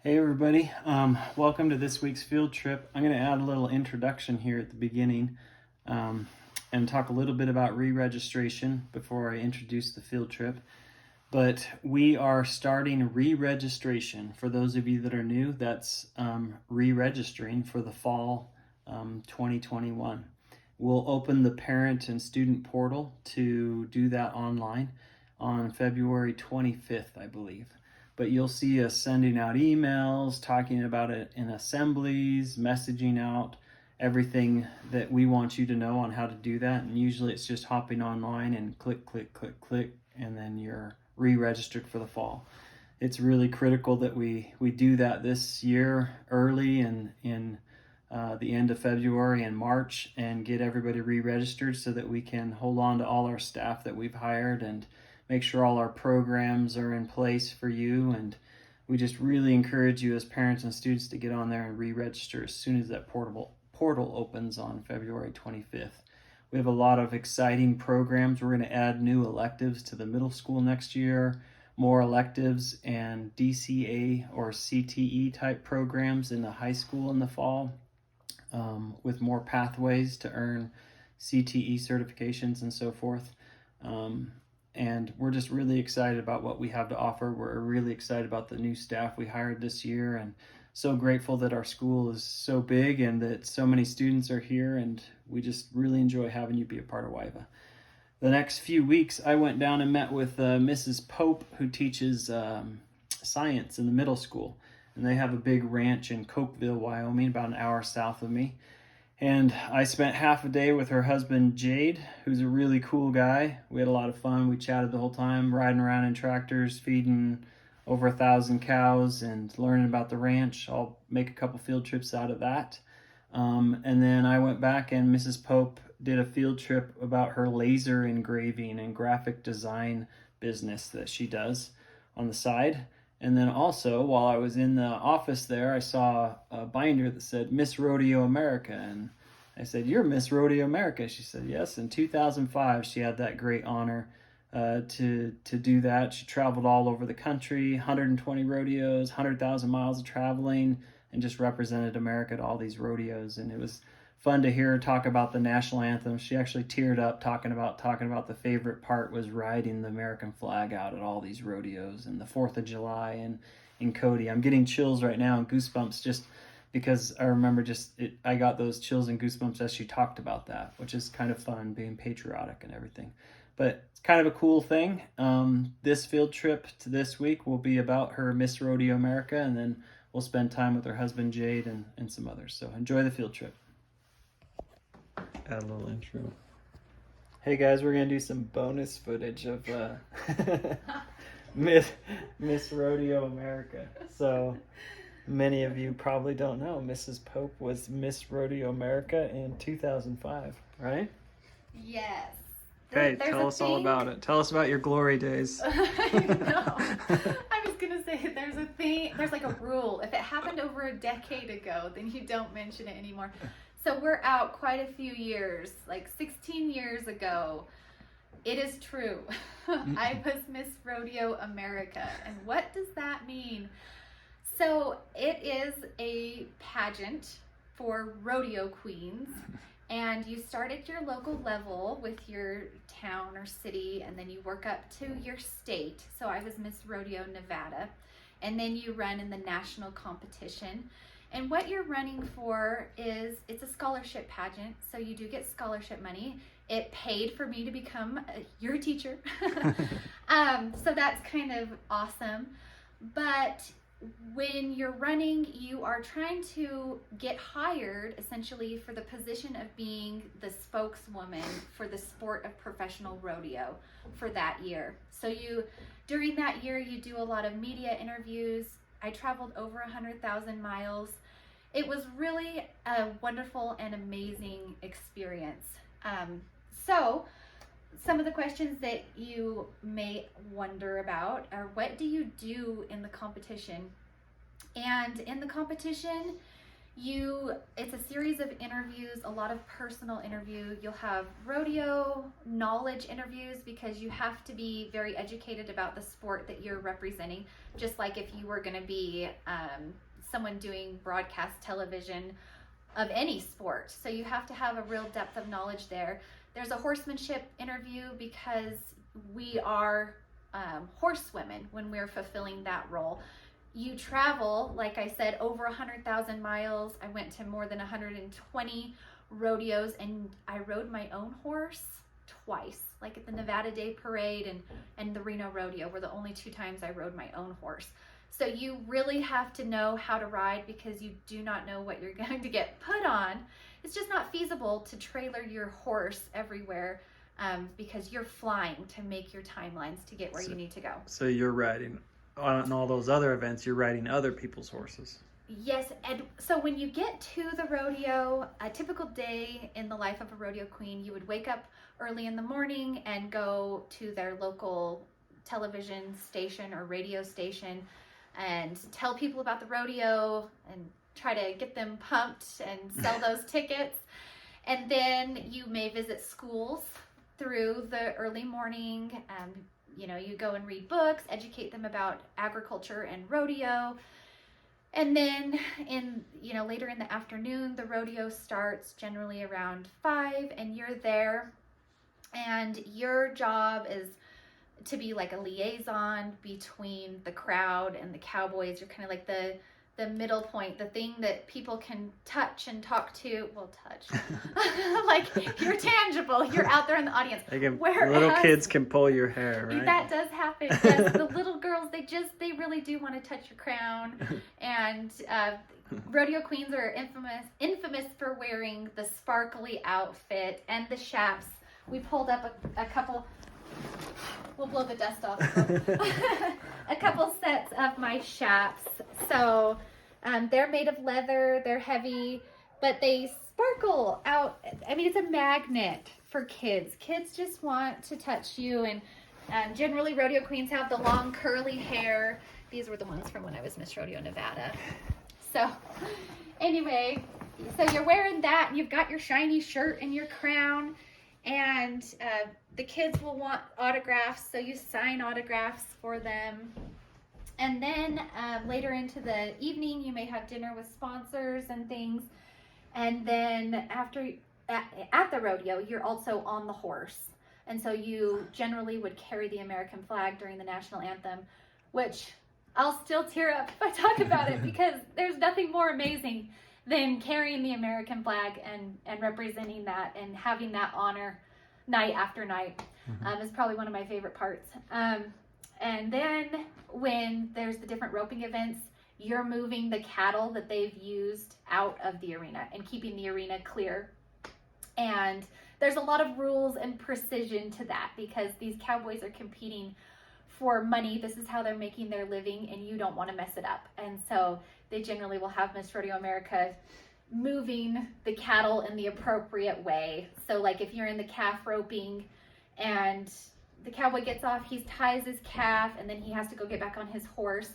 Hey everybody, welcome to this week's field trip. I'm going to add a little introduction here at the beginning and talk a little bit about re-registration before I introduce the field trip. But we are starting re-registration. For those of you that are new, that's re-registering for the fall 2021. We'll open the parent and student portal to do that online on February 25th, I believe. But you'll see us sending out emails, talking about it in assemblies, messaging out everything that we want you to know on how to do that. And usually it's just hopping online and click, click, click, click, and then you're re-registered for the fall. It's really critical that we do that this year early and in the end of February and March and get everybody re-registered so that we can hold on to all our staff that we've hired and make sure all our programs are in place for you. And we just really encourage you as parents and students to get on there and re-register as soon as that portal opens on February 25th. We have a lot of exciting programs. We're going to add new electives to the middle school next year, more electives and DCA or CTE type programs in the high school in the fall, with more pathways to earn CTE certifications and so forth. And we're just really excited about what we have to offer. We're really excited about the new staff we hired this year and so grateful that our school is so big and that so many students are here, and we just really enjoy having you be a part of WIVA. The next few weeks, I went down and met with Mrs. Pope, who teaches science in the middle school. And they have a big ranch in Cokeville, Wyoming, about an hour south of me. And I spent half a day with her husband, Jade, who's a really cool guy. We had a lot of fun. We chatted the whole time, riding around in tractors, feeding over 1,000 cows and learning about the ranch. I'll make a couple field trips out of that. And then I went back and Mrs. Pope did a field trip about her laser engraving and graphic design business that she does on the side. And then also, while I was in the office there, I saw a binder that said Miss Rodeo America. And I said, "You're Miss Rodeo America." She said, "Yes." In 2005, she had that great honor to do that. She traveled all over the country, 120 rodeos, 100,000 miles of traveling, and just represented America at all these rodeos. And it was fun to hear her talk about the national anthem. She actually teared up talking about the favorite part was riding the American flag out at all these rodeos and the 4th of July and in Cody. I'm getting chills right now and goosebumps just because I remember I got those chills and goosebumps as she talked about that, which is kind of fun, being patriotic and everything. But it's kind of a cool thing. This field trip to this week will be about her Miss Rodeo America, and then we'll spend time with her husband Jade and some others. So enjoy the field trip. Add a little intro. Hey guys, we're gonna do some bonus footage of Miss Rodeo America. So many of you probably don't know Mrs. Pope was Miss Rodeo America in 2005, right? Yes. Okay, tell us all about it. Tell us about your glory days. I know. I was gonna say there's like a rule. If it happened over a decade ago, then you don't mention it anymore. So we're out quite a few years, like 16 years ago. It is true. I was Miss Rodeo America. And what does that mean? So it is a pageant for rodeo queens. And you start at your local level with your town or city, and then you work up to your state. So I was Miss Rodeo Nevada. And then you run in the national competition. And what you're running for it's a scholarship pageant, so you do get scholarship money. It paid for me to become your teacher. So that's kind of awesome. But when you're running, you are trying to get hired essentially for the position of being the spokeswoman for the sport of professional rodeo for that year. So during that year, you do a lot of media interviews. I traveled over 100,000 miles. It was really a wonderful and amazing experience. So some of the questions that you may wonder about are, what do you do in the competition? And in the competition, It's a series of interviews, a lot of personal interview. You'll have rodeo knowledge interviews because you have to be very educated about the sport that you're representing, just like if you were going to be someone doing broadcast television of any sport. So you have to have a real depth of knowledge there. There's a horsemanship interview because we are horsewomen when we're fulfilling that role. You travel, like I said, over 100,000 miles. I went to more than 120 rodeos, and I rode my own horse twice, like at the Nevada Day Parade and the Reno Rodeo were the only 2 times I rode my own horse. So you really have to know how to ride because you do not know what you're going to get put on. It's just not feasible to trailer your horse everywhere because you're flying to make your timelines to get where you need to go. So you're riding on all those other events, you're riding other people's horses. Yes, and so when you get to the rodeo, a typical day in the life of a rodeo queen, you would wake up early in the morning and go to their local television station or radio station and tell people about the rodeo and try to get them pumped and sell those tickets. And then you may visit schools through the early morning. You go and read books, educate them about agriculture and rodeo. And then later in the afternoon, the rodeo starts generally around 5 and you're there. And your job is to be like a liaison between the crowd and the cowboys. You're kind of like the middle point, the thing that people can touch and talk to. Well, touch. Like you're tangible. You're out there in the audience. Little kids can pull your hair, right? That does happen. Yes, the little girls, they really do want to touch your crown. And rodeo queens are infamous for wearing the sparkly outfit and the chaps. We pulled up a couple. We'll blow the dust off. A couple sets of my chaps. So they're made of leather. They're heavy, but they sparkle out. I mean, it's a magnet for kids. Kids just want to touch you. And generally, rodeo queens have the long curly hair. These were the ones from when I was Miss Rodeo Nevada. So anyway, so you're wearing that, and you've got your shiny shirt and your crown. And the kids will want autographs, so you sign autographs for them. And then later into the evening, you may have dinner with sponsors and things. And then at the rodeo, you're also on the horse. And so you generally would carry the American flag during the national anthem, which I'll still tear up if I talk about it because there's nothing more amazing than carrying the American flag and representing that and having that honor night after night. Is probably one of my favorite parts. And then when there's the different roping events, you're moving the cattle that they've used out of the arena and keeping the arena clear. And there's a lot of rules and precision to that because these cowboys are competing for money. This is how they're making their living, and you don't want to mess it up. And so they generally will have Miss Rodeo America moving the cattle in the appropriate way. So like if you're in the calf roping and the cowboy gets off, he ties his calf and then he has to go get back on his horse.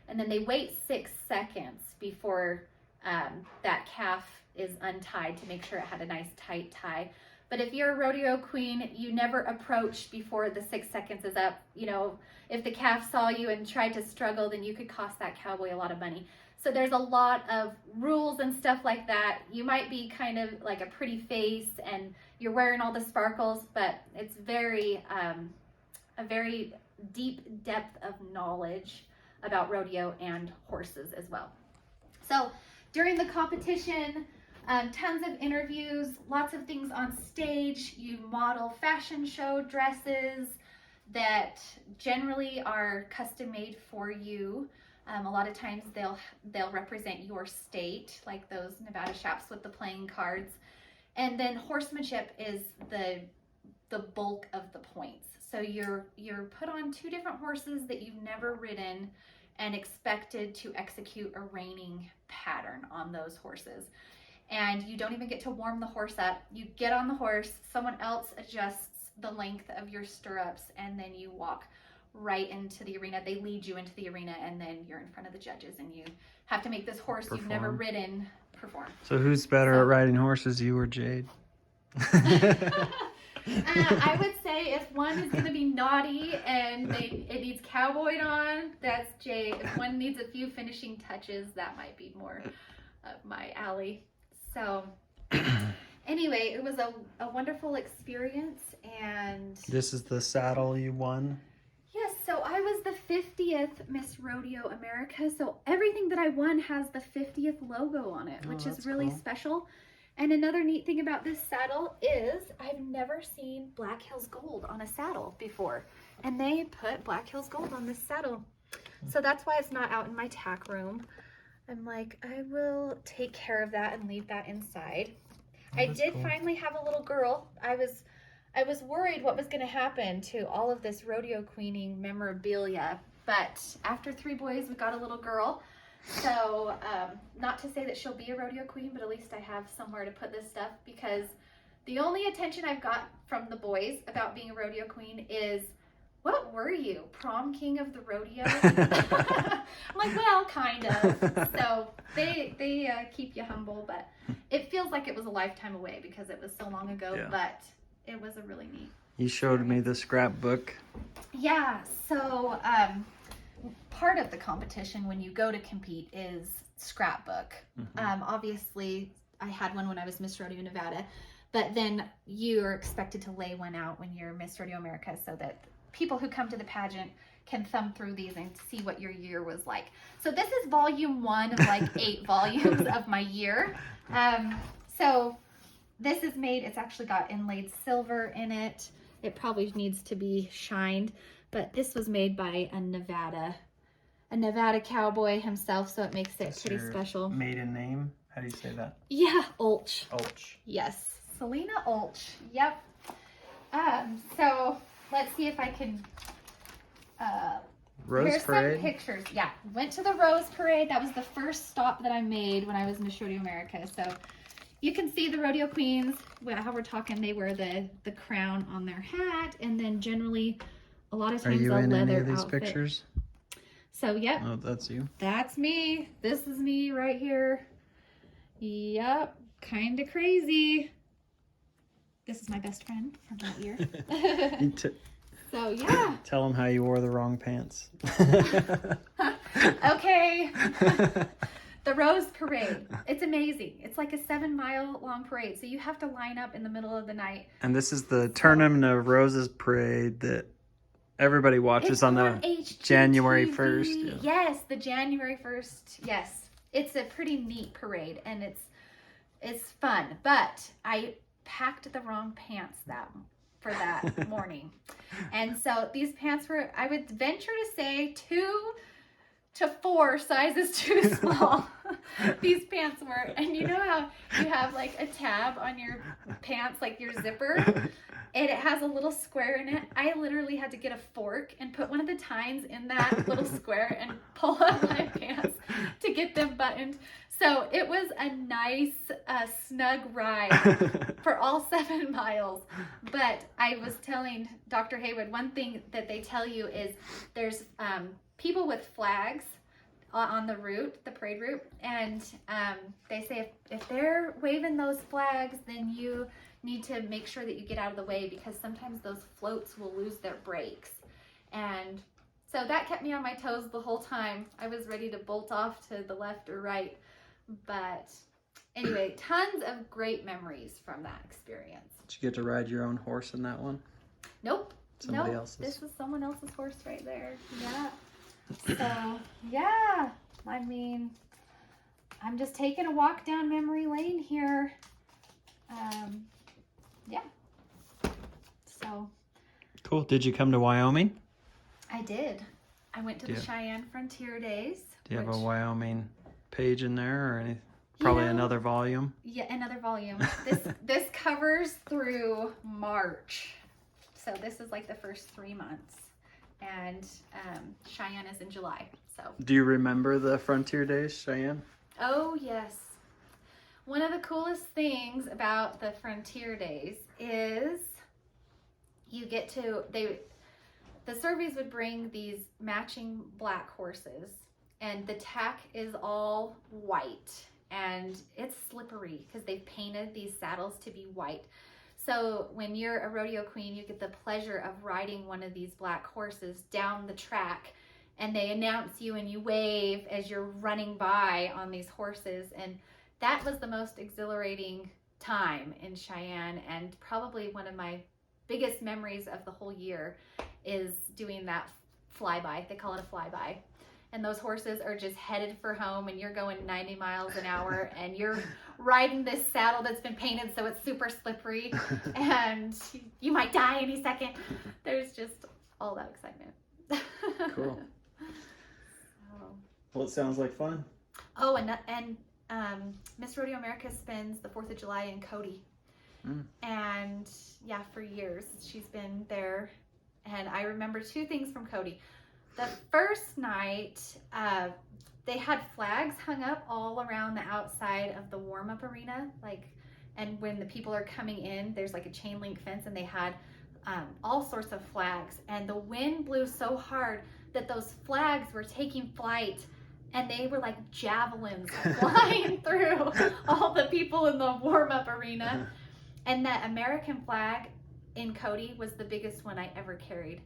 And then they wait 6 seconds before that calf is untied to make sure it had a nice tight tie. But if you're a rodeo queen, you never approach before the 6 seconds is up. If the calf saw you and tried to struggle, then you could cost that cowboy a lot of money. So there's a lot of rules and stuff like that. You might be kind of like a pretty face and you're wearing all the sparkles, but it's a very deep depth of knowledge about rodeo and horses as well. So during the competition, tons of interviews, lots of things on stage. You model fashion show dresses that generally are custom made for you. A lot of times they'll represent your state, like those Nevada chaps with the playing cards. And then horsemanship is the bulk of the points. So you're put on 2 different horses that you've never ridden and expected to execute a reining pattern on those horses. And you don't even get to warm the horse up. You get on the horse, someone else adjusts the length of your stirrups, and then you walk. right into the arena. They lead you into the arena, and then you're in front of the judges, and you have to make this horse you've never ridden perform. So who's better at riding horses, you or Jade? I would say if one is going to be naughty and it needs cowboyed on, that's Jade. If one needs a few finishing touches, that might be more of my alley. So anyway, it was a wonderful experience. And this is the saddle you won? Yes, so I was the 50th Miss Rodeo America. So everything that I won has the 50th logo on it, which is really special. And another neat thing about this saddle is I've never seen Black Hills Gold on a saddle before. And they put Black Hills Gold on this saddle. So that's why it's not out in my tack room. I'm like, I will take care of that and leave that inside. I did finally have a little girl. I was worried what was going to happen to all of this rodeo queening memorabilia. But after 3 boys, we got a little girl. So, not to say that she'll be a rodeo queen, but at least I have somewhere to put this stuff, because the only attention I've got from the boys about being a rodeo queen is, what were you, prom king of the rodeo? I'm like, well, kind of. So they keep you humble, but it feels like it was a lifetime away because it was so long ago, but it was a really neat. You showed me the scrapbook. Yeah, so part of the competition when you go to compete is scrapbook. Obviously, I had one when I was Miss Rodeo Nevada, but then you're expected to lay one out when you're Miss Rodeo America so that people who come to the pageant can thumb through these and see what your year was like. So this is volume 1 of like 8 volumes of my year. So this is made, it's actually got inlaid silver in it. It probably needs to be shined, but this was made by a Nevada cowboy himself, so it makes it pretty special. Maiden name? How do you say that? Yeah, Olch. Olch. Yes, Selena Olch. Yep. So let's see if I can. Rose here's Parade. some pictures. Yeah, went to the Rose Parade. That was the first stop that I made when I was Miss Rodeo America. So you can see the rodeo queens. How we're talking, they wear the crown on their hat, and then generally, a lot of times, Are you a in leather any of these outfit. pictures? So yep. Oh, that's you. That's me. This is me right here. Yep, kind of crazy. This is my best friend from that year. So yeah. Tell them how you wore the wrong pants. Okay. The Rose Parade. It's amazing. It's like a 7-mile long parade. So you have to line up in the middle of the night. And this is the Tournament of Roses parade that everybody watches It's on the HGTV. January 1st. Yeah. Yes, the January 1st. Yes. It's a pretty neat parade, and it's fun. But I packed the wrong pants for that morning. And so these pants were, I would venture to say, 2 to 4 sizes too small. These pants were, and you know how you have like a tab on your pants, like your zipper, and it has a little square in it. I literally had to get a fork and put one of the tines in that little square and pull up my pants to get them buttoned. So it was a nice, snug ride for all 7 miles. But I was telling Dr. Haywood, one thing that they tell you is there's people with flags on the route, the parade route, and they say if they're waving those flags, then you need to make sure that you get out of the way, because sometimes those floats will lose their brakes. And so that kept me on my toes the whole time. I was ready to bolt off to the left or right. But anyway, tons of great memories from that experience. Did you get to ride your own horse in that one? Nope. Somebody else's. This is someone else's horse right there. Yeah. So, yeah. I mean, I'm just taking a walk down memory lane here. Yeah. So. Cool. Did you come to Wyoming? I did. I went to the Cheyenne Frontier Days. Do you have a Wyoming page in there or any? Probably another volume. Yeah, another volume. This covers through March. So this is like the first 3 months. And Cheyenne is in July. So. Do you remember the Frontier Days, Cheyenne? Oh, yes. One of the coolest things about the Frontier Days is you get to, the Surveys would bring these matching black horses, and the tack is all white, and it's slippery because they've painted these saddles to be white. So when you're a rodeo queen, you get the pleasure of riding one of these black horses down the track, and they announce you and you wave as you're running by on these horses. And that was the most exhilarating time in Cheyenne, and probably one of my biggest memories of the whole year is doing that flyby. They call it a flyby. And those horses are just headed for home, and you're going 90 miles an hour, and you're riding this saddle that's been painted so it's super slippery, and you might die any second. There's just all that excitement. Cool. So. Well, it sounds like fun. Oh, and Miss Rodeo America spends the 4th of July in Cody. And yeah, for years she's been there. And I remember 2 things from Cody. The first night, they had flags hung up all around the outside of the warm-up arena, and when the people are coming in, there's like a chain link fence, and they had all sorts of flags, and the wind blew so hard that those flags were taking flight, and they were like javelins flying through all the people in the warm-up arena. And that American flag in Cody was the biggest one I ever carried,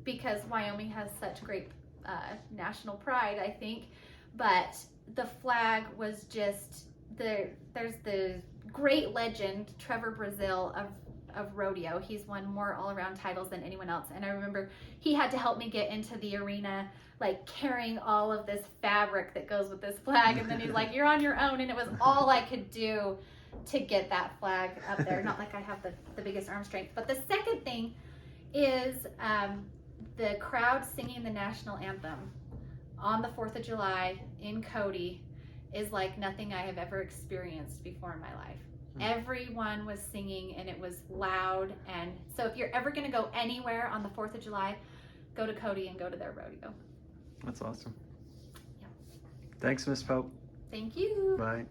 because Wyoming has such great national pride, I think. But the flag was just there's the great legend, Trevor Brazil of rodeo. He's won more all-around titles than anyone else. And I remember he had to help me get into the arena, like carrying all of this fabric that goes with this flag. And then he's like, you're on your own. And it was all I could do to get that flag up there. Not like I have the biggest arm strength. But the second thing is the crowd singing the national anthem on the 4th of July in Cody is like nothing I have ever experienced before in my life. Everyone was singing, and it was loud. And so if you're ever going to go anywhere on the 4th of July, go to Cody and go to their rodeo. That's awesome. Yeah. Thanks, Miss Pope. Thank you. Bye.